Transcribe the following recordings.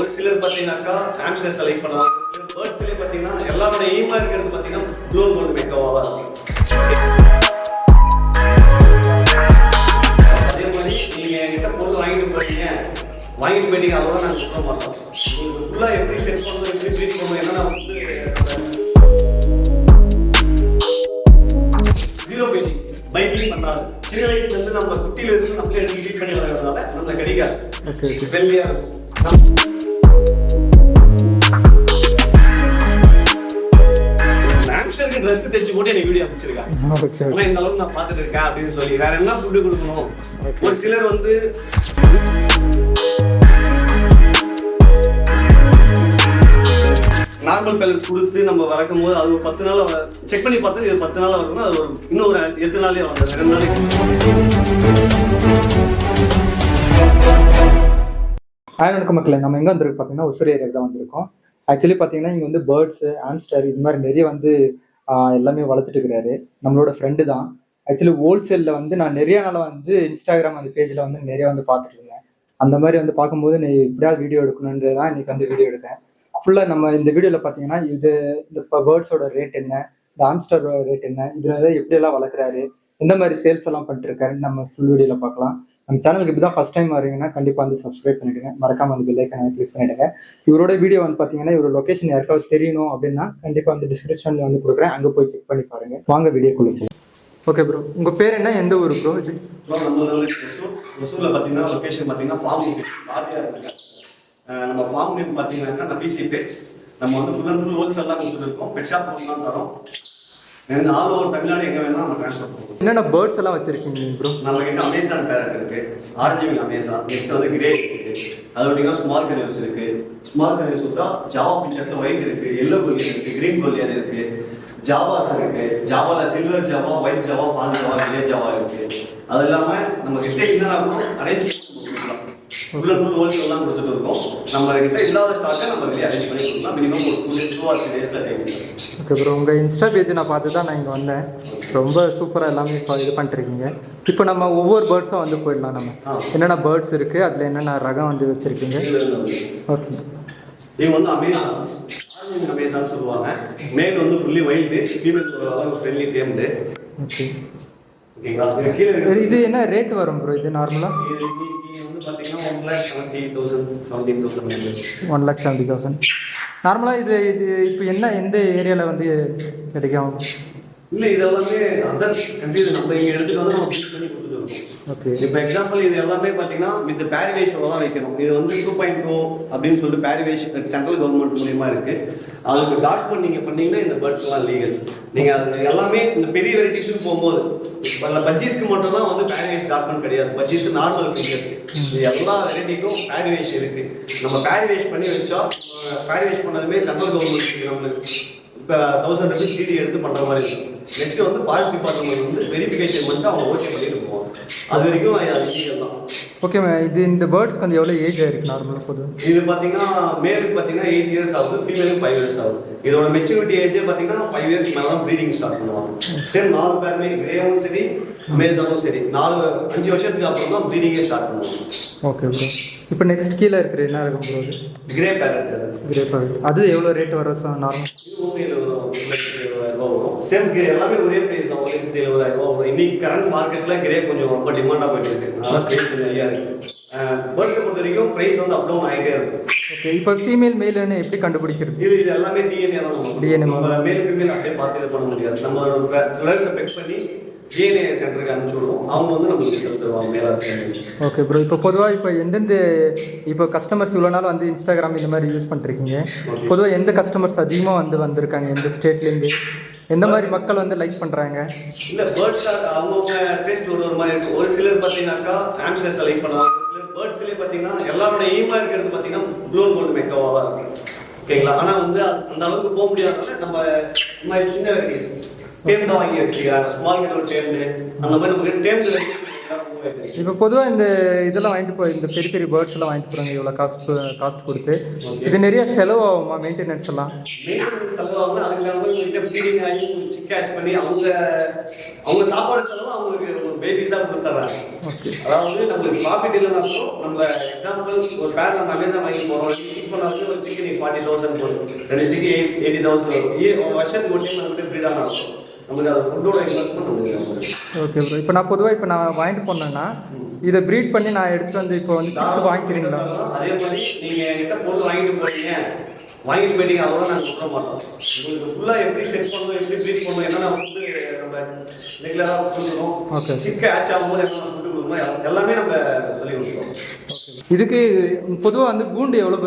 ஒரு சிலர் பார்த்தீங்கன்னாக்கா ஹாம்ஸ்டர் செலக்ட் பண்ணுவாங்க. ஒரு சிலர் பேர்ட்ஸ்லேயே பார்த்தீங்கன்னா எல்லாரோட எய்மாக இருக்கிறது பார்த்தீங்கன்னா ப்ளூ கோல்டு மெக்காவாக தான் இருக்கும். அதே மாதிரி நீங்கள் என்கிட்ட பொருள் வாங்கிட்டு போயிட்டீங்க அதோட நாங்கள் சொல்ல மாட்டோம். உங்களுக்கு ஃபுல்லாக எப்படி செட் பண்ணணும், எப்படி ட்ரீட் பண்ணணும், ஏன்னா நான் வந்து ஜீரோ பேசிங் பைக்கிங் பண்ணாது. சின்ன வயசுலேருந்து நம்ம குட்டியிலேருந்து நம்மளே எடுத்து ட்ரீட் பண்ணி வளர்கிறதுனால நம்மளை கிடைக்காது. வெள்ளையாக இருக்கும். ஹாம்ஸ்டருக்கு ட்ரெஸ் தைச்சு போட்டு எனக்கு வீடியோ அமைச்சிருக்காங்க. ஆனால் இந்த அளவுக்கு நான் பார்த்துட்டு இருக்கேன் அப்படின்னு சொல்லி வேற என்ன ஃபுட்டு கொடுக்கணும். ஒரு சிலர் வந்து நார்மல் பேலன்ஸ் கொடுத்து நம்ம வளர்க்கும் போது அது ஒரு 10 நாள் செக் பண்ணி பார்த்து இது 10 நாள் வளர்க்கணும். அது ஒரு இன்னும் ஒரு 8 நாளே வளர்ந்து 2 நாளைக்கு. வணக்கம் மக்களே, நம்ம எங்கே வந்திருக்கு பார்த்தீங்கன்னா உசுரி ஏரியாவுக்கு தான் வந்திருக்கோம். ஆக்சுவலி பார்த்தீங்கன்னா இங்கே வந்து பேர்ட்ஸு, ஹாம்ஸ்டர் இது மாதிரி நிறைய வந்து எல்லாமே வளர்த்துட்டு இருக்கிறாரு. நம்மளோட ஃப்ரெண்டு தான். ஆக்சுவலி ஹோல்சேலில் வந்து நான் நிறைய நாளாக வந்து இன்ஸ்டாகிராம் அந்த பேஜில் வந்து நிறைய வந்து பார்த்துட்டு இருந்தேன். அந்த மாதிரி வந்து பார்க்கும்போது நீ எப்படியாவது வீடியோ எடுக்கணுன்றது தான் இன்றைக்கி வந்து வீடியோ எடுத்தேன். ஃபுல்லாக நம்ம இந்த வீடியோவில் பார்த்தீங்கன்னா இந்த பேர்ட்ஸோட ரேட் என்ன, இந்த ஹாம்ஸ்டரோட ரேட் என்ன, இதில் எப்படியெல்லாம் வளர்க்குறாரு, எந்த மாதிரி சேல்ஸ் எல்லாம் பண்ணிட்டுருக்காருன்னு நம்ம ஃபுல் வீடியோவில் பார்க்கலாம். நம்ம சேனலுக்கு இப்படி தான் ஃபஸ்ட் டைம் வரீங்கன்னா கண்டிப்பாக வந்து சப்ஸ்கிரைப் பண்ணிவிடுங்க, மறக்காமல் அந்த பெல் ஐக்கானை கிளிக் பண்ணிவிடுங்க. இவரோட வீடியோ வந்து பார்த்தீங்கன்னா இவரோட லொக்கேஷன் யாருக்காவது தெரியணும் அப்படின்னா கண்டிப்பாக வந்து டிஸ்கிரிப்ஷனில் வந்து கொடுக்குறேன், அங்கே போய் செக் பண்ணி பாருங்கள். வாங்க வீடியோ கொடுப்போம். ஓகே ப்ரோ, உங்கள் பேர் என்ன, எந்த ஊர் ப்ரோ? இது ஒசூரில் பார்த்தீங்கன்னா லொக்கேஷன் பார்த்தீங்கன்னா ஃபார்ம் பாதியாக இருக்குங்க. நம்ம ஃபார்ம் நேம் பார்த்தீங்கன்னாக்கா நம்ம பிசி பெட்ஸ். நம்ம வந்து ஃபுல் அண்ட் ஃபுல் ஹோல்சேல் தான் கொடுத்துருக்கோம். பெட் ஷாப் தான் தரோம். ஆல் ஓவர் தமிழ்நாடு எங்கே வேணாலும் நம்ம ட்ரான்ஸ்ஃபர் பண்ணுவோம். என்னென்ன பேர்ட்ஸ் எல்லாம் வச்சிருக்கீங்க ப்ரோ? நம்ம கிட்ட அமேசான் பேரட் இருக்கு, ஆரஞ்சு அமேசான், நெக்ஸ்ட் வந்து கிரே இருக்கு. அது பார்த்தீங்கன்னா ஸ்மால் கனியூஸ் இருக்கு. ஸ்மால் கனியூஸ் விட்டா ஜாவா ஃபீச்சர்ஸ்ல ஒயிட் இருக்கு, எல்லோ கோலியன் இருக்கு, கிரீன் கோலியன் இருக்கு, ஜாவாஸ் இருக்கு. ஜாவால silver Java, white Java, fawn Java, grey Java இருக்கு. அது இல்லாமல் நம்ம கிட்ட என்ன arrange full and full wholesale தான் கொடுத்துட்டு இருக்கோம். நம்ம கிட்ட இல்லாத ஸ்டாக்கை நம்ம வெளியே அரேஞ்ச் பண்ணி கொடுக்கலாம். மினிமம் ஒரு 2 or 3 days time. Okay bro, உங்கள் இன்ஸ்டா பேஜ் நான் பார்த்து தான் நான் இங்கே வந்தேன். ரொம்ப சூப்பராக எல்லாமே இப்போ இது பண்ணிட்டுருக்கீங்க. இப்போ நம்ம ஒவ்வொரு பேர்ட்ஸும் வந்து போயிடலாம். நம்ம என்னென்ன பேர்ட்ஸ் இருக்குது, அதில் என்னென்ன ரகம் வந்து வச்சுருக்கீங்க? ஓகே, இது வந்து அமேசான் சொல்லுவாங்க. மேல் வந்து fully wild, female friendly tamed. Okay, ஓகேங்களா. இது என்ன ரேட் வரும் ப்ரோ? இது நார்மலாக பார்த்தீங்கன்னா 1,70,000 1,70,000 நார்மலாக. இது இப்போ என்ன எந்த ஏரியாவில் வந்து கிடைக்கும்? இல்லை, இது எல்லாமே அதர் கண்ட்ரீஸ் நம்ம இங்கே எடுத்துட்டு வந்து நம்ம ட்ரீட் பண்ணி கொடுத்துருக்கோம். ஓகே, இப்போ எக்ஸாம்பிள் இது எல்லாமே பார்த்தீங்கன்னா வித் பேரிவேஷோட தான் வைக்கணும். இது வந்து 2.0 அப்படின்னு சொல்லிட்டு பேரிவேஷன் சென்ட்ரல் கவர்மெண்ட் மூலியமாக இருக்குது. அதுக்கு டாக்குமெண்ட் நீங்கள் பண்ணீங்கன்னா இந்த பேர்ட்ஸ் எல்லாம் லீகல். நீங்கள் அது எல்லாமே இந்த பெரிய வெரைட்டிஸுக்கு போகும்போது பஜ்ஜீஸ்க்கு மட்டும் தான் வந்து பேரிவேஷ் டாக்குமெண்ட் கிடையாது. பஜ்ஜீஸ் நார்மல் ஃபீச்சர்ஸ். இது எல்லா வெரைட்டிக்கும் பேரிவேஷ் இருக்குது. நம்ம பேரிவேஷ் பண்ணி வச்சா பேரிவேஷ் பண்ணதுமே சென்ட்ரல் கவர்மெண்ட் நம்மளுக்கு இப்போ 1000 rupees டிடி எடுத்து பண்ணுற மாதிரி இருக்கும். நெக்ஸ்ட் வந்து ஃபாரஸ்ட் டிபார்ட்மெண்ட் வந்து வெரிஃபிகேஷன் பண்ணிட்டு அவங்க ஓகே பண்ணிட்டு போவாங்க. அது வரைக்கும் அது லீகல் தான். ஓகே மேம், இது இந்த பேர்ட்ஸ்க்கு வந்து எவ்வளோ ஏஜ் ஆயிருக்கு நார்மலாக போதும்? இது பார்த்தீங்கன்னா மேலுக்கு பார்த்தீங்கன்னா 8 years ஆகுது, ஃபீமேலுக்கு 5 years ஆகுது. இதோட மெச்சூரிட்டி ஏஜே பார்த்தீங்கன்னா 5 years மேலே தான் ப்ரீடிங் ஸ்டார்ட் பண்ணுவாங்க. சேம் 4 பேருமே கிரேவும் சரி அமேசானும் சரி 5 வருஷத்துக்கு அப்புறம் தான் ப்ரீடிங்கே ஸ்டார்ட் பண்ணுவாங்க. ஓகே ப்ரோ, இப்போ நெக்ஸ்ட் கீழே இருக்கிற என்ன இருக்கும் bro? Grey farad. Grey farad அது எவ்வளோ ரேட் வரும் சார் நார்மல்? இது 1,70,000 வரும். சேம் கிரே எல்லாமே ஒரே பிரைஸ் தான், 1,70,000 வரும். இன்னைக்கு கரண்ட் மார்க்கெட்ல கிரே கொஞ்சம் ரொம்ப டிமாண்டாக போயிட்டு இருக்கு. அதனால பிரைஸ் கொஞ்சம் ஹையாக இருக்கு. பேர்ட்ஸை பொறுத்த வரைக்கும் பிரைஸ் வந்து அப் டவுன் ஆகிட்டே இருக்கும். ஓகே, இப்போ ஃபீமேல் மேல்னு எப்படி கண்டுபிடிக்கிறது? இது எல்லாமே டிஎன்ஏ தான். டிஎன்ஏ மேல் ஃபீமேல் அப்படியே பார்த்து இது பண்ண முடியாது. நம்ம ஃப்ளர்ஸை பெக் பண்ணி டிஎன்ஏ சென்டருக்கு அனுப்பிச்சு விடுவோம். அவங்க வந்து நமக்கு ரிசல்ட் தருவாங்க மேலாக. ஓகே ப்ரோ, இப்போ பொதுவாக இப்போ எந்தெந்த இப்போ கஸ்டமர்ஸ் இவ்வளோ நாள் வந்து இன்ஸ்டாகிராம் இந்த மாதிரி யூஸ் பண்ணிருக்கீங்க, பொதுவாக எந்த கஸ்டமர்ஸ் அதிகமாக வந்து வந்திருக்காங்க, எந்த ஸ்டேட்லேருந்து எந்த மாதிரி மக்கள் வந்து லைக் பண்ணுறாங்க? இல்லை, பேர்ட்ஸ் அவங்கவுங்க டேஸ்ட் ஒரு மாதிரி இருக்கும். ஒரு சிலர் பார்த்தீங்கன்னாக்கா ஹாம்ஸ்டர் செலக்ட் பண்ணுவாங்க. ஒரு சிலர் பேர்ட்ஸ்லேயே பார்த்தீங்கன்னா எல்லாரோட எய்மாக இருக்கிறது பார்த்தீங்கன்னா ப்ளூ கோல்டு மெக்காவாக தான் இருக்கும். ஓகேங்களா. ஆனால் வந்து அந்த அளவுக்கு போக முடியாதனால நம்ம சின்ன வெரைட்டிஸ் டேம்டாக வாங்கி வச்சுக்கிறாங்க. ஸ்மால் கிட்ட ஒரு டேம்டு அந்த மாதிரி நமக்கு டேம்டு வெரைட்டிஸ் இப்போ பொதுவாக இந்த இதெல்லாம் வாங்கிட்டு போய் இந்த பெரிய பெரிய பேர்ட்ஸ் எல்லாம் வாங்கிட்டு போகிறாங்க இவ்வளோ காசு கொடுத்து இது நிறைய செலவாகுமா மெயின்டெனன்ஸ் எல்லாம்? மெயின்டெனன்ஸ் செலவாகும். அதுக்கு ப்ரீடிங் ஆகி சிக் கேட்ச் பண்ணி அவங்க சாப்பாடு செலவு அவங்களுக்கு பேபிஸாக கொடுத்துட்றாங்க. அதாவது நம்மளுக்கு ப்ராஃபிட் இல்லைனாலும் நம்ம எக்ஸாம்பிள் ஒரு பேர் நம்ம அமேசான் வாங்கி போகிறோம் சிக் பண்ணாலும் ஒரு சிக்கு நீ 40,000 போடும், 2 சிக்கு 80,000 வரும். வருஷத்துக்கு ஒரு டைம் வந்து ப்ரீட் ஆனால் நமக்கு அது ஃபுட்டோட இன்வெஸ்ட்மெண்ட் நமக்கு. Okay bro. இப்போ நான் பொதுவாக நான் வாங்கிட்டு போனேன்னா இதை ப்ரீட் பண்ணி நான் எடுத்துகிட்டு வந்து இப்போ வந்து கிட்ஸ் வாங்கிக்கிறீங்களா? அதே மாதிரி நீங்கள் என்கிட்ட போட்டு வாங்கிட்டு போறீங்க, வாங்கிட்டு போயிட்டீங்க, அதோட நாங்கள் சொல்ல மாட்டோம். உங்களுக்கு ஃபுல்லாக எப்படி செட் பண்ணணும், எப்படி ப்ரீட் பண்ணணும், என்னென்ன ஃபுட்டு நம்ம ரெகுலராக கொடுக்கணும், ஓகே சிக்க ஆச் ஆகும்போது என்னென்ன ஃபுட்டு கொடுக்கணும் எல்லாமே நம்ம சொல்லி கொடுக்குறோம். இதுக்கு பொதுவாக வந்து கூண்டு எவ்வளோ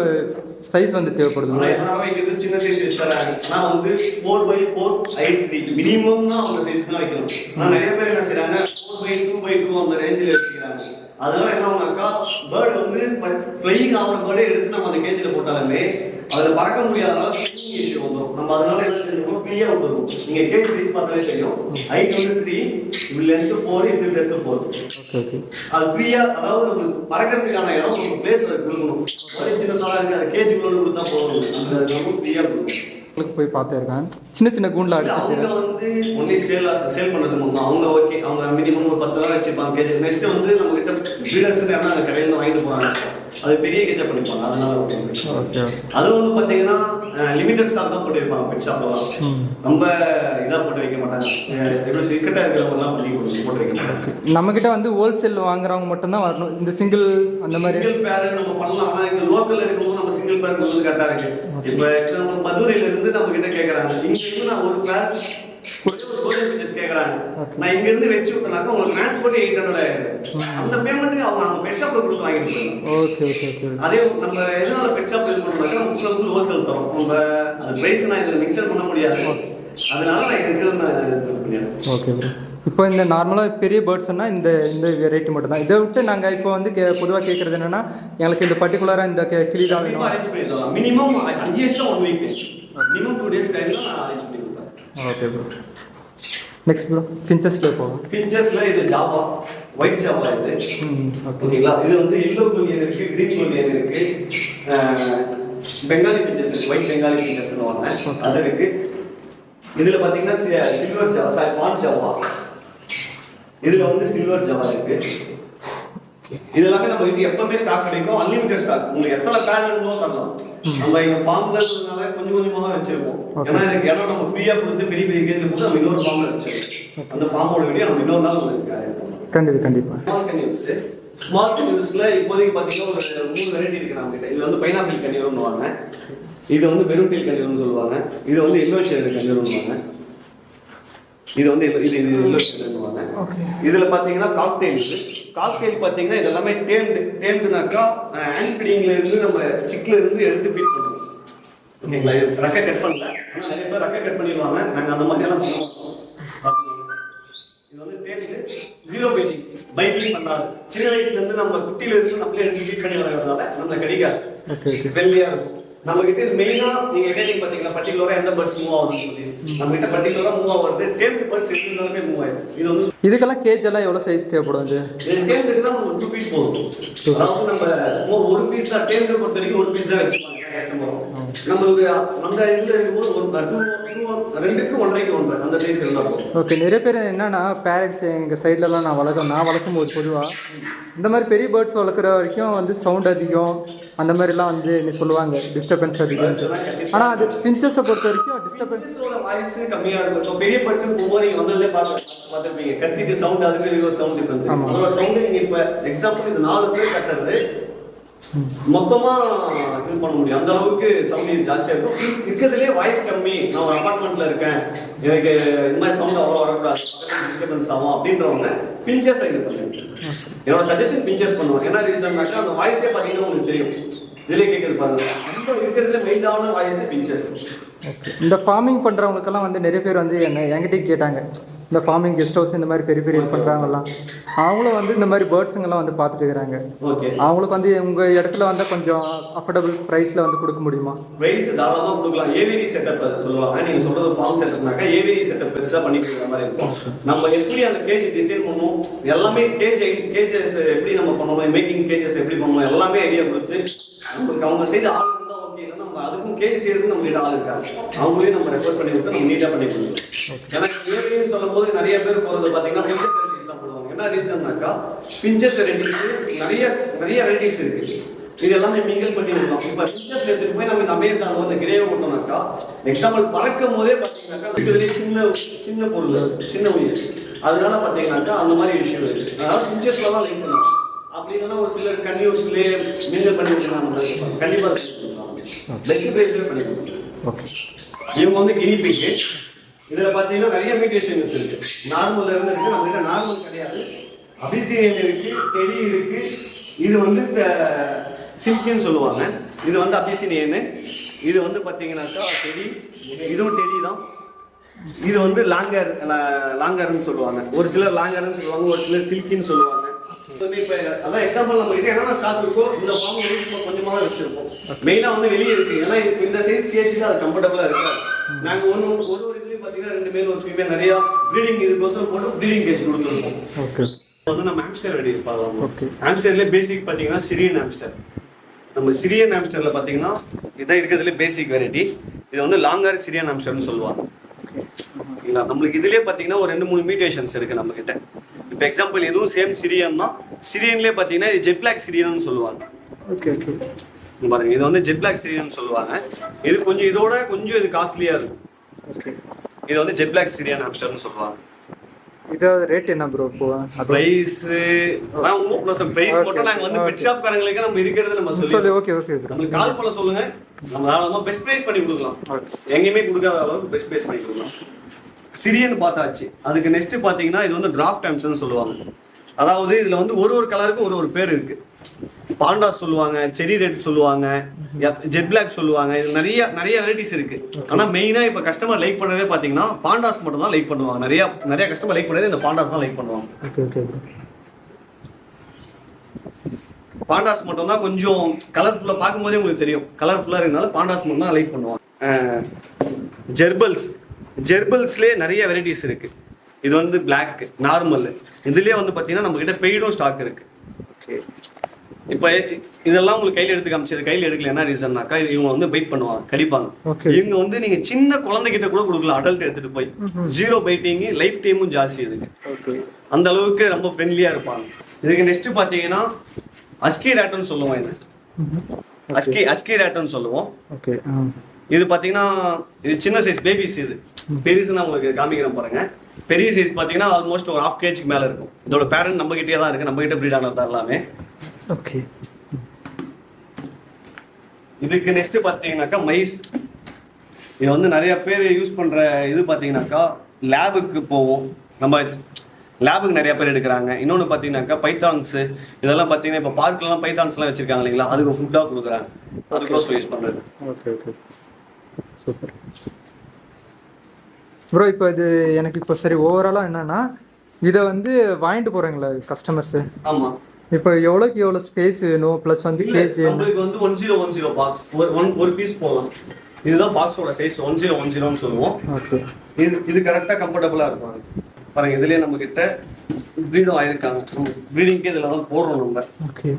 சைஸ் வந்து தேவைப்படுது? என்ன வைக்கிறது சின்ன சைஸ் வச்சாங்க. ஆனால் வந்து 4x4 8.3 மினிமம் தான் அவங்க சைஸ் தான் வைக்கணும். ஆனால் நிறைய பேர் என்ன செய்யறாங்க 4x2x2 அந்த ரேஞ்சில் வச்சுக்கிறாங்க. அதனால என்ன ஆகுனாக்கா பேர்டு வந்து ஃப்ளையிங் ஆகிற பேர்டே எடுத்து நம்ம அந்த கேஜில் போட்டாலுமே அதில் பறக்க முடியாதனால ஃப்ளையிங் இஷ்யூ வந்துடும். நம்ம அதனால என்ன செஞ்சோம் ஃப்ரீயாக விட்டுருவோம். நீங்கள் கேஜ் சைஸ் பார்த்தாலே தெரியும். ஹைட் வந்து 3, இப்படி லென்த்து 4, இப்படி லென்த்து 4. ஓகே. அது ஃப்ரீயாக, அதாவது நம்மளுக்கு பறக்கிறதுக்கான இடம் ஒரு பிளேஸ் கொடுக்கணும். ஒரு சின்ன சாலாக இருக்குது, அது கேஜ் உள்ளோடு கொடுத்தா போகணும். அந்த ரொம்ப ஃப்ரீயாக கொடுக்கணும். போய் பார்த்துருக்கேன் சின்ன சின்ன கூண்டில் அடிச்சு. அவங்க வந்து ஒன்லி சேல் பண்ணுறது மூலம் அவங்க ஓகே, அவங்க மினிமம் ஒரு 10 ரூபா வச்சுப்பாங்க கேஜ். நெக்ஸ்ட் வந்து நம்ம கிட்ட பீடர்ஸ் யாரும் அந்த கடையில் வாங்கிட்டு போகிறாங்க, அது பெரிய கேஜா பண்ணிப்பாங்க. அதனால ஓகே. அது வந்து பார்த்தீங்கன்னா லிமிடெட் ஸ்டாக் தான் போட்டு வைப்பாங்க பெட் ஷாப்லாம். ரொம்ப இதாக போட்டு வைக்க மாட்டாங்க. எப்படி விக்கெட்டாக இருக்கிறவங்கலாம் பண்ணி போட்டு வைக்க மாட்டாங்க. நம்மக்கிட்ட வந்து ஹோல்சேல் வாங்குறவங்க மட்டும்தான் வரணும். இந்த சிங்கிள் அந்த மாதிரி சிங்கிள் பேர் நம்ம பண்ணலாம். ஆனால் எங்கள் லோக்கலில் இருக்கும்போது நம்ம சிங்கிள் பேர் கொடுத்து கரெக்டாக இருக்கு. இப்போ எக்ஸாம்பிள் மதுரையிலேருந்து நம்ம கிட்ட கேட்குறாங்க, இங்கேருந்து நான் ஒரு பேர் கோல்டன் பிச்சஸ் கேட்குறாங்க, நான் இங்கேருந்து வச்சு விட்டேனாக்கா உங்களுக்கு டிரான்ஸ்போர்ட் 800 ஆயிடுது. அந்த பேமெண்ட்டுக்கு அவங்க பெட் ஷாப்பில் கொடுத்து வாங்கிட்டு போயிடலாம். Okay okay okay. அதே நம்ம எதனால பெட் ஷாப் இது பண்ணோம்னாக்கா நம்ம ஃபுல் ஹோல்சேல் தரோம். நம்ம அது ப்ரைஸ் நான் இதில் மிக்சர் பண்ண முடியாது, அதனால நான் இருக்கிறது. Okay bro. இப்போ இந்த நார்மலாக பெரிய பேர்ட்ஸ்னால் இந்த இந்த வெரைட்டி மட்டும் தான். இதை விட்டு நாங்கள் இப்போ வந்து பொதுவாக கேட்குறது என்னென்னா எங்களுக்கு இந்த பர்டிகுலராக இந்த கிளி தான் வேணும். அரேஞ்ச் பண்ணி தரலாம். மினிமம் ஹையஸ்ட்டாக 1 வீக், மினிமம் 2 days டைமில் நான் அரேஞ்ச் பண்ணி கொடுப்பேன். Okay bro. நெக்ஸ்ட் ப்ரோ ஃபின்ச்சஸில் போகும். ஃபின்ச்சஸில் இது ஜாவா, ஒயிட் ஜாவா இது. ஓகேங்களா. இது வந்து எல்லோ கோலியன் இருக்குது, க்ரீன் கோலியன் இருக்குது, பெங்காலி ஃபின்ச்சஸ் இருக்குது, ஒயிட் பெங்காலி ஃபின்ச்சஸ்ன்னு வாங்க அது இருக்குது. இதில் பார்த்தீங்கன்னா சில்வர் ஜாவா, ஃபான் ஜாவா, இதில் வந்து சில்வர் ஜாவா இருக்குது. இதெல்லாமே நம்ம இது எப்பவுமே ஸ்டாக் கிடைக்கும், அன்லிமிட்டட் ஸ்டாக். உங்களுக்கு எத்தனை பேர் வேணுமோ தரலாம். நம்ம எங்க ஃபார்ம்ல கொஞ்சம் கொஞ்சமாக தான் வச்சிருக்கோம். ஏன்னா இதுக்கு இடம் நம்ம ஃப்ரீயாக கொடுத்து பெரிய பெரிய கேஜில் கொடுத்து நம்ம இன்னொரு ஃபார்மில் வச்சிருக்கோம். அந்த ஃபார்மோட வீடியோ நம்ம இன்னொரு நாள் உங்களுக்கு கண்டிப்பாக. ஸ்மால் கன்யூஸ்ல இப்போதைக்கு பார்த்தீங்கன்னா ஒரு 3 வெரைட்டி இருக்கு நம்ம கிட்ட. இது வந்து பைனாப்பிள் கன்யூர்னு வாங்க, இது வந்து மெரூன் கன்யூர்னு சொல்லுவாங்க, இது வந்து எல்லோ ஷேட் கன்யூர்னு வாங்க, இது வந்து இது எல்லோ ஷேட்னு வாங்க. இதுல பாத்தீங்கன்னா காக்டெயில் பாத்தீங்கன்னா இது எல்லாமே டேம்டுனாக்கா ஹேண்ட் ஃபீடிங்ல இருந்து நம்ம சிக்ல இருந்து எடுத்து ஃபீட் பண்ணுவோம். ஓகேங்களா. ரெக்க கட் பண்ணல, ஆனா நிறைய பேர் ரெக்க கட் பண்ணிடுவாங்க. நாங்க அந்த மாதிரி எல்லாம் பண்ணுவோம். இது வந்து டேம்டு 0 பைட்டிங் பண்ணாது. சின்ன வயசுல இருந்து நம்ம குட்டியில இருந்து நம்மளே எடுத்து ஃபீட் பண்ணி வளர்றதுனால நம்மளுக்கு கிடைக்காது, வெள்ளையா இருக்கும். நம்ம கிட்ட இது மெயினா நீங்க கேட்டீங்க பாத்தீங்களா பர்டிகுலரா எந்த பேர்ட்ஸ் மூவ் ஆகுதுன்னு சொல்லி. நம்ம கிட்ட பர்டிகுலரா மூவ் ஆகுறது டேம்டு பேர்ட்ஸ் எல்லாமே மூவ் ஆயிடும். இது வந்து இதுக்கெல்லாம் கேஜ் எல்லாம் எவ்வளவு சைஸ் தேவைப்படும்? இது டேம்டுக்கு தான் நம்ம 2 feet போதும். அதாவது நம்ம சும்மா ஒரு பீஸ் தான் டேம்டு பொறுத்த வரைக்கும் ஒரு பீஸ் தான் வச்சுப்பாங்க கஸ்டமர். நம்மளுக்கு அந்த இதுல இருக்கும்போது ஒரு 2க்கு 1.5க்கு 1 அந்த சைஸ் இருந்தா போதும். ஓகே. நிறைய பேர் என்னன்னா பேரட்ஸ் எங்கள் சைட்லலாம் நான் வளர்க்கும் போது பொதுவாக இந்த மாதிரி பெரிய பேர்ட்ஸ் வளர்க்குற வரைக்கும் வந்து சவுண்ட் அதிகம் அந்த மாதிரிலாம் வந்து சொல்லுவாங்க, டிஸ்டர்பன்ஸ் அதிகம். ஆனால் அது ஃபின்ச்சஸை பொறுத்த வரைக்கும் டிஸ்டர்பன்ஸோட வாய்ஸ் கம்மியாக இருக்கும். இப்போ பெரிய பேர்ட்ஸ் போகும்போது நீங்கள் வந்ததே பார்த்துருப்பீங்க, கத்திட்டு சவுண்ட் அதுக்கு ஒரு சவுண்ட் டிஃபரன்ஸ். அதோட சவுண்டு நீங்கள் இப்போ எக்ஸாம்பிள் இது 4 பேர் கட்டுறது மொத்தமா இது பண்ண முடியும். அந்த அளவுக்கு சவுண்ட் ஜாஸ்தியா இருக்கும். இருக்கிறதுலே வாய்ஸ் கம்மி, நான் ஒரு அபார்ட்மெண்ட்ல இருக்கேன், எனக்கு இந்த மாதிரி சவுண்ட் அவ்வளோ வரக்கூடாது, டிஸ்டர்பன்ஸ் ஆகும் அப்படின்றவங்க பிஞ்சஸ் இது பண்ணுங்க. என்னோட சஜஷன் பிஞ்சஸ் பண்ணுவாங்க. என்ன ரீசன்னாக்கா அந்த வாய்ஸே பார்த்தீங்கன்னா உங்களுக்கு தெரியும், இதுலேயே கேட்குறது பாருங்க. அந்த இருக்கிறதுல மெயினான வாய்ஸ் பிஞ்சஸ். இந்த ஃபார்மிங் பண்ணுறவங்களுக்கெல்லாம் வந்து நிறைய பேர் வந்து என்கிட்ட கேட்டாங்க, இந்த ஃபார்மிங் கெஸ்ட் ஹவுஸ் இந்த மாதிரி பெரிய பெரிய இது பண்ணுறாங்கலாம், அவங்களும் வந்து இந்த மாதிரி பேர்ட்ஸுங்கெல்லாம் வந்து பார்த்துட்டு இருக்கிறாங்க. ஓகே, அவங்களுக்கு வந்து உங்கள் இடத்துல வந்து கொஞ்சம் அஃபோர்டபுள் ப்ரைஸில் வந்து கொடுக்க முடியுமா? ப்ரைஸ் தாராளமாக கொடுக்கலாம். ஏவிடி செட்டப் அதை சொல்லுவாங்க. நீங்கள் சொல்கிறது ஃபார்ம் செட்டப்னாக்கா ஏவிடி செட்டப் பெருசாக பண்ணி கொடுக்குற மாதிரி இருக்கும். நம்ம எப்படி அந்த கேஜ் டிசைன் பண்ணுவோம், எல்லாமே கேஜஸ் எப்படி நம்ம பண்ணணும், மேக்கிங் கேஜஸ் எப்படி பண்ணணும், எல்லாமே ஐடியா கொடுத்து நமக்கு அவங்க சைடு ஆள் இருந்தால் ஓகே. நம்ம அதுக்கும் கேஜ் செய்யறதுக்கு நம்ம கிட்ட ஆள் இருக்காங்க, அவங்களையும் நம்ம ரெஃபர் பண்ணி கொடுத்து நம்ம நீட்டாக பண்ணி கொடுக்கணும். ஏன்னா ஏவிடின்னு சொல்லும் போது நிறைய பேர் போகிறது பார்த்தீங்கன்னா பிஞ்சஸ் வெரைட்டிஸ் தான் போடுவாங்க. என்ன ரீசன்னாக்கா பிஞ்சஸ் வெரைட்டிஸ் நிறைய வெரைட்டிஸ் இருக்கு. இது எல்லாமே மிங்கிள் பண்ணி விடலாம். இப்போ பிஞ்சஸ் எடுத்துட்டு போய் நம்ம இந்த அமேசான் வந்து கிரேவ் போட்டோம்னாக்கா எக்ஸாம்பிள் பறக்கும் போதே பார்த்தீங்கன்னாக்கா இதுலேயே சின்ன பொருள், சின்ன உயிர், அதனால பார்த்தீங்கன்னாக்கா அந்த மாதிரி விஷயம் இருக்கு. அதனால பிஞ்சஸ்ல தான் லைக் பண்ணலாம். அப்படின்னா ஒரு சிலர் கன்னியூஸ்லே மிங்கிள் பண்ணி விட்டுருக்காங்க, கண்டிப்பாக பெஸ்ட் ப்ரைஸில் பண்ணி கொடுக்கலாம். ஓகே, இவங்க வந்து கினி பிக்கு. இதில் பார்த்தீங்கன்னா நிறைய மியூட்டேஷன்ஸ் இருக்கு. நார்மல் இருக்கு, நம்ம கிட்ட நார்மல் கிடையாது. அபிசினியன் இருக்கு, டெடி இருக்கு. இது வந்து சில்கின்னு சொல்லுவாங்க. இது வந்து அபிசினியன். இது வந்து பார்த்தீங்கன்னாக்கா டெடி, இதுவும் டெடி தான். இது வந்து லாங்கர்னு சொல்லுவாங்க. ஒரு சிலர் லாங்கர்னு சொல்லுவாங்க, ஒரு சிலர் சில்கின்னு சொல்லுவாங்க. இப்போ அதான் எக்ஸாம்பிள் நம்ம கிட்ட என்னென்ன ஸ்டாக் இருக்கோ இந்த ஃபார்ம் கொஞ்சமாக தான் வச்சிருப்போம். மெயினாக வந்து வெளியே இருக்கு. ஏன்னா இந்த சைஸ் கேஜுக்கு அது கம்ஃபர்டபுளாக இருக்காது. நாங்கள் ஒரு இதுலேயும் பார்த்தீங்கன்னா 2 மேல் 1 ஃபீமேல் நிறையா ப்ரீடிங் இதுக்கோசரம் போட்டு ப்ரீடிங் கேஜ் கொடுத்துருக்கோம். ஓகே, வந்து நம்ம ஹாம்ஸ்டர் வெரைட்டிஸ் பார்க்கலாம். ஓகே, ஹாம்ஸ்டர்லேயே பேசிக் பார்த்தீங்கன்னா சிரியன் ஹாம்ஸ்டர். நம்ம சிரியன் ஹாம்ஸ்டரில் பார்த்தீங்கன்னா இதான் இருக்கிறதுலே பேசிக் வெரைட்டி. இது வந்து லாங்கர் சிரியன் ஹாம்ஸ்டர்னு சொல்லுவாங்க. ஓகேங்களா, நம்மளுக்கு இதுலேயே பார்த்தீங்கன்னா ஒரு 2-3 மியூட்டேஷன்ஸ் இருக்குது நம்ம கிட்ட. இப்போ எக்ஸாம்பிள் எதுவும் சேம் சிரியன் தான். சிரியன்லேயே பார்த்தீங்கன்னா இது ஜெட் பிளாக் சிரியன்னு சொல்லுவாங்க. ஓகே, ஓகே, பாருங்க, இது வந்து ஜெட் பிளாக் சிரியன் சொல்லுவாங்க. இது கொஞ்சம் இதோட கொஞ்சம் இது காஸ்ட்லியாக இருக்கும். ஓகே, இது வந்து ஜெட் பிளாக் சிரியன் ஹாம்ஸ்டர்னு சொல்லுவாங்க. இதோட ரேட் என்ன ப்ரோ? பிரைஸ் பிரைஸ் மட்டும் நாங்க வந்து பெட் ஷாப் காரங்களுக்கு நம்ம இருக்கிறது நம்ம சொல்லி. ஓகே, ஓகே ப்ரோ, நம்மளுக்கு கால் பண்ண சொல்லுங்க, நம்ம தாராளமா பெஸ்ட் பிரைஸ் பண்ணி கொடுக்கலாம். எங்கேயுமே கொடுக்காத அளவுக்கு பெஸ்ட் பிரைஸ் பண்ணி கொடுக்கலாம். சிரியன் பார்த்தாச்சு. அதுக்கு நெக்ஸ்ட் பாத்தீங்கன்னா இது வந்து டிராஃப்ட் ஹாம்ஸ்டர்னு சொல்லுவாங்க. அதாவது இதுல வந்து ஒரு கலருக்கு ஒரு பேர் இருக்கு. பாண்டா சொல்லுவாங்க, செரி ரெட் சொல்லுவாங்க, ஜெட் பிளாக் சொல்லுவாங்க. இது நிறைய வெரைட்டிஸ் இருக்கு. ஆனா மெயினா இப்ப கஸ்டமர் லைக் பண்றதே பாத்தீங்கன்னா பாண்டாஸ் மட்டும் தான் லைக் பண்ணுவாங்க. நிறைய கஸ்டமர் லைக் பண்றது இந்த பாண்டாஸ் தான் லைக் பண்ணுவாங்க. ஓகே, ஓகே, பாண்டாஸ் மட்டும் தான் கொஞ்சம் கலர்ஃபுல்லா பார்க்கும்போதே உங்களுக்கு தெரியும். கலர்ஃபுல்லா இருக்கனால பாண்டாஸ் மட்டும் தான் லைக் பண்ணுவாங்க. ஜெர்பல்ஸ்லேயே நிறைய வெரைட்டிஸ் இருக்கு. இது வந்து பிளாக், நார்மல். இதுலயே வந்து பாத்தீங்கன்னா நம்ம கிட்ட பெய்டும் ஸ்டாக் இருக்கு. ஓகே, இப்போ இதெல்லாம் உங்களுக்கு கையில் எடுத்து காமிச்சது. கையில் எடுக்கல என்ன ரீசன்னாக்கா இவங்க வந்து பைட் பண்ணுவாங்க, கடிப்பாங்க. இவங்க வந்து நீங்க சின்ன குழந்தைகிட்ட கூட கொடுக்கலாம், அடல்ட் எடுத்துட்டு போய். 0 பைட்டிங், லைஃப் டைமும் ஜாஸ்தி இதுக்கு. அந்த அளவுக்கு ரொம்ப ஃப்ரெண்ட்லியா இருப்பாங்க. இதுக்கு நெக்ஸ்ட் பாத்தீங்கன்னா அஸ்கி ரேட்னு சொல்லுவோம். இது அஸ்கி ரேட்னு சொல்லுவோம். ஓகே, இது பாத்தீங்கன்னா இது சின்ன சைஸ் பேபிஸ். இது பெருசுன்னா உங்களுக்கு காமிக்கிறேன் பாருங்க. பெரிய சைஸ் பாத்தீங்கன்னா ஆல்மோஸ்ட் ஒரு 1/2 kg மேல இருக்கும். இதோட பேரண்ட் நம்ம கிட்டே தான் இருக்கு, நம்ம கிட்ட ப்ரீட் ஆனது எல்லாமே. ஓகே, இதுக்கு நெக்ஸ்ட் பாத்தீங்கன்னாக்கா மைஸ். இது வந்து நிறைய பேர் யூஸ் பண்ற இது பாத்தீங்கன்னாக்கா லேபுக்கு போவோம். நம்ம லேபுக்கு நிறைய பேர் எடுக்கிறாங்க. இன்னொன்று பார்த்தீங்கன்னாக்கா பைத்தான்ஸ். இதெல்லாம் பார்த்தீங்கன்னா இப்போ பார்க்லாம் பைத்தான்ஸ்லாம் வச்சிருக்காங்க இல்லைங்களா, அதுக்கு ஃபுட்டாக கொடுக்குறாங்க. அதுக்கோசம் யூஸ் பண்ணுறது. Okay, okay, super bro. இப்போ இது எனக்கு இப்போ சரி ஓவராலாக என்னன்னா இதை வந்து வாங்கிட்டு போகிறாங்களா கஸ்டமர்ஸு? ஆமாம். இப்போ எவ்வளோ ஸ்பேஸ் வேணும், ப்ளஸ் வந்து கேஜி நம்மளுக்கு வந்து 1010 பாக்ஸ் ஒரு பீஸ் போடலாம். இதுதான் பாக்ஸோட சைஸ் 1010ன்னு சொல்லுவோம். ஓகே, இது கரெக்டாக கம்ஃபர்டபுளாக இருக்கும். பாருங்க, இதுலேயே நம்ம கிட்ட ப்ரீடும் ஆயிருக்காங்க. ப்ரீடிங்க்கு இதில் தான் போடுறோம் நம்ம. ஓகே,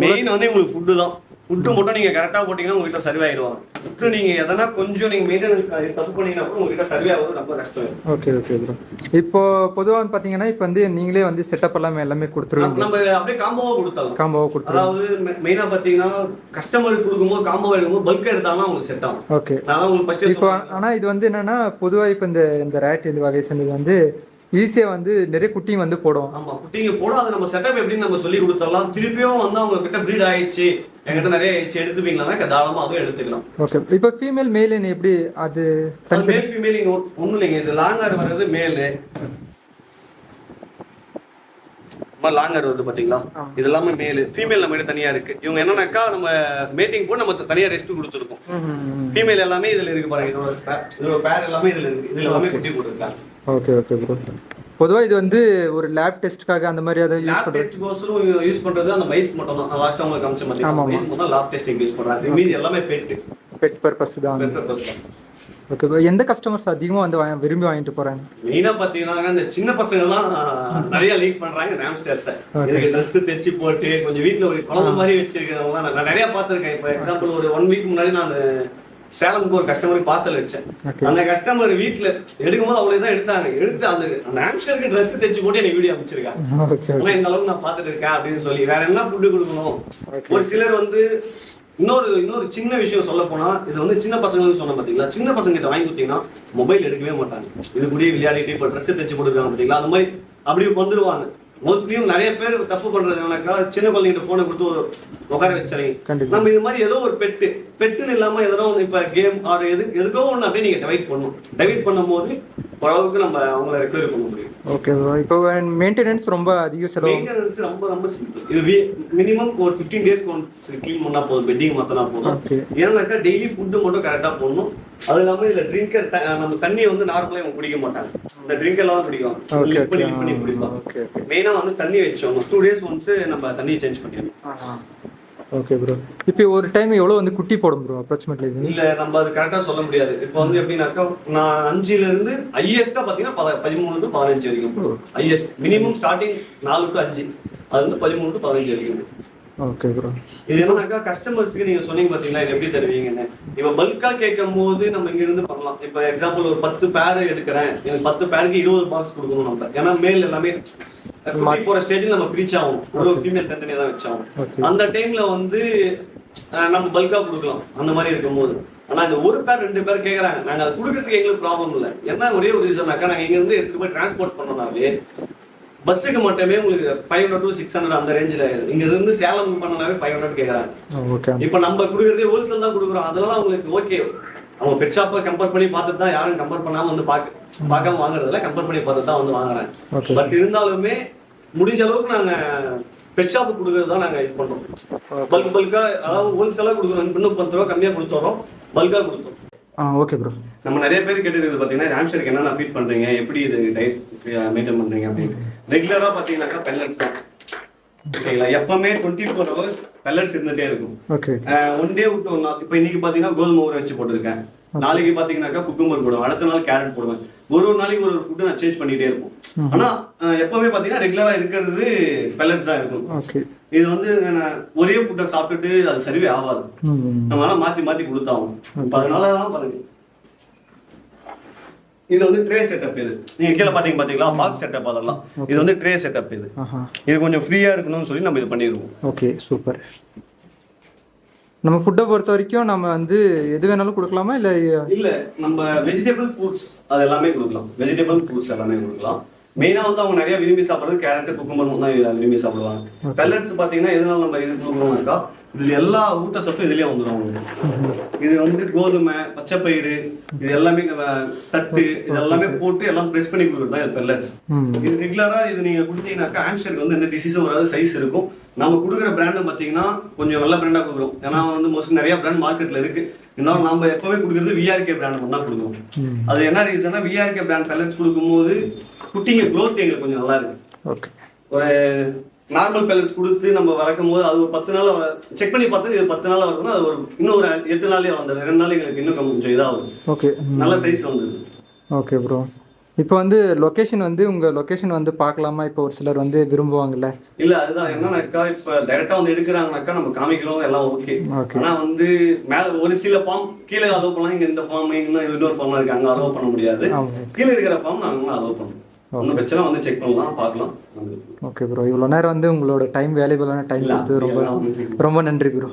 மெயின் வந்து உங்களுக்கு ஃபுட்டு தான். ஃபுட்டு மட்டும் நீங்கள் கரெக்டாக போட்டிங்கன்னா உங்ககிட்ட சர்வே ஆயிடுவாங்க. ஃபுட்டு நீங்கள் எதனா கொஞ்சம் நீங்கள் மெயின்டெனன்ஸ் தப்பு பண்ணிங்கன்னா கூட உங்ககிட்ட சர்வே ஆகுது ரொம்ப கஷ்டம். Okay, okay bro. இப்போ பொதுவாக பார்த்தீங்கன்னா இப்போ வந்து நீங்களே வந்து செட்டப் எல்லாமே கொடுத்துருவீங்க. நம்ம அப்படியே காம்போவாக கொடுத்தாலும் கொடுத்துருவோம். அதாவது மெயினாக பார்த்தீங்கன்னா கஸ்டமருக்கு கொடுக்கும்போது காம்போவாக எடுக்கும்போது பல்க் எடுத்தாலும் அவங்க செட் ஆகும். ஓகே, நான் உங்களுக்கு ஃபர்ஸ்ட் இப்போ ஆனால் இது வந்து என்னன்னா பொதுவாக இப்போ இந்த ரேட் இந்த வகை சேர்ந்தது வந்து ஈஸியாக வந்து நிறைய குட்டிங்க வந்து போடும். ஆமாம், குட்டிங்க போடும். அது நம்ம செட்டப் எப்படின்னு நம்ம சொல்லி கொடுத்துடலாம். திருப்பியும் வந்து அவங்க கிட்ட ப்ரீட் ஆயிடுச்சு, என்கிட்ட நிறைய ஆயிடுச்சு எடுத்துப்பீங்களா, தாராளமாக அதுவும் எடுத்துக்கலாம். ஓகே, இப்போ ஃபீமேல் மேல் எப்படி அது மேல் ஃபீமேல் இங்கே ஒன்றும் இல்லைங்க. இது லாங்கர் வர்றது மேலு, லாங்கர் வருது பாத்தீங்களா, இது எல்லாமே மேல் ஃபீமேல் நம்ம தனியா இருக்கு. இவங்க என்னன்னாக்கா நம்ம மேட்டிங் போட்டு நம்ம தனியா ரெஸ்ட் கொடுத்துருக்கோம். ஃபீமேல் எல்லாமே இதுல இருக்கு பாருங்க. இதோட பேர் எல்லாமே இதுல இருக்கு. இதுல எல்லாமே குட்டி போட்டுருக்காங்க. Okay okay bro. பொதுவா இது வந்து ஒரு லேப் டெஸ்ட்காக அந்த மாதிரி அதை யூஸ் பண்றது. டெஸ்ட் கோசரும் யூஸ் பண்றது அந்த மைஸ் மட்டும் தான். லாஸ்ட் உங்களுக்கு காமிச்ச மாதிரி மைஸ் மட்டும் லேப் டெஸ்டிங் யூஸ் பண்றாங்க. மீதி எல்லாமே பெட் பர்பஸ் தான். பெட் பர்பஸ் தான். Okay bro. எந்த கஸ்டமர்ஸ் அதிகமா வந்து விரும்பி வாங்கிட்டு போறாங்க? மெயினா பாத்தீங்கன்னா இந்த சின்ன பசங்க தான் நிறைய லைக் பண்றாங்க ஹாம்ஸ்டர்ஸ். இதுக்கு ட்ரெஸ் தைச்சு போட்டு கொஞ்சம் வீட்ல ஒரு குழந்தை மாதிரி வச்சிருக்கிறவங்க நான் நிறைய பார்த்திருக்கேன். இப்போ எக்ஸாம்பிள் ஒரு 1 வீக் முன்னாடி நான் சேலமுக்கு ஒரு கஸ்டமருக்கு பார்சல் வச்சேன். அந்த கஸ்டமர் வீட்டுல எடுக்கும்போது அவங்களே தான் எடுத்து அந்த ஹாம்ஸ்டருக்கு ட்ரெஸ் தைச்சு போட்டு எனக்கு வீடியோ அமைச்சிருக்காங்க. ஆனா இந்த அளவுக்கு நான் பார்த்துட்டு இருக்கேன் அப்படின்னு சொல்லி. வேற என்ன ஃபுட்டு கொடுக்கணும். ஒரு சிலர் வந்து இன்னொரு சின்ன விஷயம் சொல்ல போனா, இது வந்து சின்ன பசங்களுக்கு சொன்ன பாத்தீங்களா, சின்ன பசங்க கிட்ட வாங்கி கொடுத்தீங்கன்னா மொபைல் எடுக்கவே மாட்டாங்க. இது கூட விளையாடிட்டு இப்போ ட்ரெஸ் தைச்சு போட்டுருக்காங்க பாத்தீங்களா, அந்த மாதிரி அப்படி வந்துருவாங்க. மோஸ்ட்லியும் நிறைய பேர் தப்பு பண்றது என்னன்னாக்கா, சின்ன குழந்தைகிட்ட போனை கொடுத்து ஒரு உட்கார வச்சுறீங்க. நம்ம இது மாதிரி ஏதோ ஒரு பெட்டுன்னு இல்லாம ஏதோ இப்ப கேம் ஆர் எதுக்கோ ஒண்ணு அப்படியே நீங்க டைவர்ட் பண்ணும்போது ஓரளவுக்கு நம்ம அவங்களை ரெக்கவர் பண்ண முடியும். Okay bro. இப்போ மெயின்டெனன்ஸ் ரொம்ப அதிக செலவு. மெயின்டெனன்ஸ் ரொம்ப சிம்பிள். இது மினிமம் ஒரு 15 டேஸ்க்கு ஒன்ஸ் க்ளீன் பண்ணா போதும். பெட்டிங் மாத்தினா போதும். ஏன்னாக்கா டெய்லி ஃபுட்டு மட்டும் கரெக்டா போடணும். அது இல்லாம இதுல ட்ரிங்கர் நம்ம தண்ணியை வந்து நார்மலா இவங்க குடிக்க மாட்டாங்க. இந்த ட்ரிங்கர் எல்லாம் குடிக்கும். பண்ணி குடிப்பாங்க. மெயினா வந்து தண்ணி வச்சோம் 2 டேஸ் ஒன்ஸ் நம்ம தண்ணியை சேஞ்ச் பண்ணிடணும். Okay bro. இப்போ ஒரு டைம் எவ்வளவு வந்து குட்டி போடும் ப்ரோ அப்ராக்சிமேட்லி? இல்ல நம்ம அது கரெக்டா சொல்ல முடியாது. இப்போ வந்து எப்படின்னாக்கா, நான் 5ல இருந்து ஹையஸ்டா பாத்தீங்கன்னா 13 to 15 வரைக்கும் ஹையஸ்ட். மினிமம் ஸ்டார்டிங் 4 to 5, அது வந்து 13 to 15 வரைக்கும். Okay bro. இது என்னன்னாக்கா கஸ்டமர்ஸ்க்கு நீங்க சொன்னீங்க பாத்தீங்களா, இது எப்படி தருவீங்கன்னு. இப்ப பல்கா கேட்கும் போது நம்ம இங்க இருந்து பண்ணலாம். இப்ப எக்ஸாம்பிள் ஒரு 10 பேர் எடுக்கிறேன், எனக்கு 10 பேருக்கு 20 பாக்ஸ் கொடுக்கணும் நம்ம. ஏன்னா மேல் எல்லாமே போற ஸ்டேஜ்ல நம்ம பிரிச்சாகும். ஒரு ஃபீமேல் தனித்தனியா தான் வச்சாகும். அந்த டைம்ல வந்து நம்ம பல்கா கொடுக்கலாம் அந்த மாதிரி இருக்கும்போது. ஆனா இந்த ஒரு பேர் 2 பேர் கேட்கறாங்க, நாங்க அதை கொடுக்கறதுக்கு எங்களுக்கு ப்ராப்ளம் இல்லை. என்ன ஒரே ஒரு ரீசன்னாக்கா, நாங்க இங்க இருந்து எடுத்துட்டு போய் டிரான்ஸ்போர்ட் பண்ணனாவே பஸ்ஸுக்கு மட்டுமே உங்களுக்கு 500 to 600 அந்த ரேஞ்சில் ஆயிடும். இங்க இருந்து சேலம் பண்ணனாவே 500 கேட்கறாங்க. இப்ப நம்ம கொடுக்கறதே ஹோல்சேல் தான் கொடுக்குறோம். அதெல்லாம் உங்களுக்கு ஓகே. அவங்க பெட் ஷாப்பை கம்பேர் பண்ணி பார்த்துட்டு தான், யாரும் கம்பேர் பண்ணாம வந்து பார்க்காம வாங்குறதுல கம்பேர் பண்ணி பார்த்துட்டு தான் வந்து வாங்குறாங்க. பட் இருந்தாலுமே முடிஞ்ச அளவுக்கு நாங்க பெட் ஷாப்பு கொடுக்கறது தான் நாங்க இது பண்றோம். பல்கா, அதாவது ஹோல்சேலா கொடுக்குறோம். இன்னும் 10 ரூபா கம்மியா கொடுத்துறோம், பல்கா கொடுத்தோம். Okay bro. நம்ம நிறைய பேர் கேட்டுருக்குது பாத்தீங்கன்னா, ஹாம்ஸ்டருக்கு என்னென்ன ஃபீட் பண்றீங்க, எப்படி இது டயட் மெயின்டைன் பண்றீங்க அப்படின்னு. ரெகுலரா பாத்தீங்கன்னாக்கா பெல்லட்ஸ் தான். ஓகேங்களா, எப்பவுமே 24 hours பெல்லட்ஸ் இருந்துட்டே இருக்கும். ஒன் டே விட்டு ஒன் நாள். இப்போ இன்னைக்கு பாத்தீங்கன்னா கோதுமை ஊற வச்சு போட்டுருக்கேன். நாளைக்கு பாத்தீங்கன்னாக்கா குக்கும்பர் போடுவேன், அடுத்த நாள் கேரட் போடுவேன். ஒரு நாளைக்கு ஒரு ஃபுட்டு நான் சேஞ்ச் பண்ணிட்டே இருப்போம். ஆனா எப்பவுமே பாத்தீங்கன்னா ரெகுலரா இருக்கிறது பெல்லட்ஸ் தான் இருக்கும். இது வந்து ஒரே ஃபுட்டை சாப்பிட்டுட்டு அது சரிவே ஆகாது. நம்மளால மாத்தி கொடுத்தாகும். அதனாலதான் பாருங்க, இது வந்து ட்ரே செட்டப். இது நீங்க கீழே பாத்தீங்களா, பாக்ஸ் செட்டப். அதெல்லாம் இது வந்து ட்ரே செட்டப். இது கொஞ்சம் ஃப்ரீயா இருக்கணும்னு சொல்லி நம்ம இது பண்ணிடுவோம். Okay, super. நம்ம ஃபுட்டை பொறுத்த வரைக்கும் நம்ம வந்து எது வேணாலும் கொடுக்கலாமா? இல்ல நம்ம வெஜிடபிள் ஃப்ரூட்ஸ் அது எல்லாமே கொடுக்கலாம். வெஜிடபிள் ஃப்ரூட்ஸ் எல்லாமே கொடுக்கலாம். மெயினா வந்து அவங்க நிறைய விரும்பி சாப்பிடுறது கேரட், குக்கும்பர் தான் விரும்பி சாப்பிடுவாங்க. பெல்லட்ஸ் பாத்தீங்கன்னா எதனால நம்ம இது கொடுக்குறோம்னாக்கா, இதுல எல்லா ஊட்டச்சத்தும் இதுலயே வந்துடும். இது வந்து கோதுமை, பச்சைப்பயிறு, இது எல்லாமே தட்டு, இது எல்லாமே போட்டு எல்லாம் பிரஸ் பண்ணி கொடுக்குறது தான் பெல்லட்ஸ். இது ரெகுலரா இது நீங்க கொடுத்தீங்கன்னாக்கா ஹாம்ஸ்டருக்கு வந்து எந்த டிசீஸும் வராது, சைஸ் இருக்கும். நம்ம கொடுக்குற பிராண்டு பாத்தீங்கன்னா கொஞ்சம் நல்ல பிராண்டா கொடுக்குறோம். ஏன்னா வந்து மோஸ்ட்லி நிறைய பிராண்ட் மார்க்கெட்ல இருக்கு. இருந்தாலும் நம்ம எப்பவுமே கொடுக்குறது விஆர்கே பிராண்ட் மட்டும் தான் கொடுக்குறோம். அது என்ன ரீசன்னா, விஆர்கே பிராண்ட் பெல்லட்ஸ் கொடுக்கும்போது குட்டிங்க க்ரோத் எங்களுக்கு கொஞ்சம் நல்லா இருக்கு. ஒரு நார்மல் பெல்லட்ஸ் கொடுத்து நம்ம வளர்க்கும் போது அது ஒரு 10 நாள் செக் பண்ணி பார்த்து இது 10 நாள் வரணும்னா அது ஒரு இன்னும் ஒரு 8 நாளே வந்தது. 2 நாள் எங்களுக்கு இன்னும் கொஞ்சம் இதாகும். நல்ல சைஸ் வந்தது. Okay bro. இப்போ வந்து லொகேஷன் வந்து உங்க லொகேஷன் வந்து பார்க்கலாமா? இப்போ ஒரு சிலர் வந்து விரும்புவாங்கல்ல. இல்ல அதுதான் என்னன்னாக்கா, இப்ப டைரக்டா வந்து எடுக்கிறாங்கனாக்கா நம்ம காமிக்கிறோம் எல்லாம் ஓகே. ஆனா வந்து மேல ஒரு சில ஃபார்ம் கீழே அலோவ் பண்ணலாம். இங்க இந்த ஃபார்ம் இன்னொரு ஃபார்ம் இருக்கு, அங்க அலோவ் பண்ண முடியாது. கீழே இருக்கிற ஃபார்ம் நாங்க அலோவ் பண்ணுவோம். ஒன்றும் பிரச்சனை வந்து செக் பண்ணலாம், பார்க்கலாம். Okay bro. இவ்வளோ நேரம் வந்து உங்களோட டைம் வேல்யூபிளான டைம் கொடுத்து ரொம்ப ரொம்ப நன்றி ப்ரோ.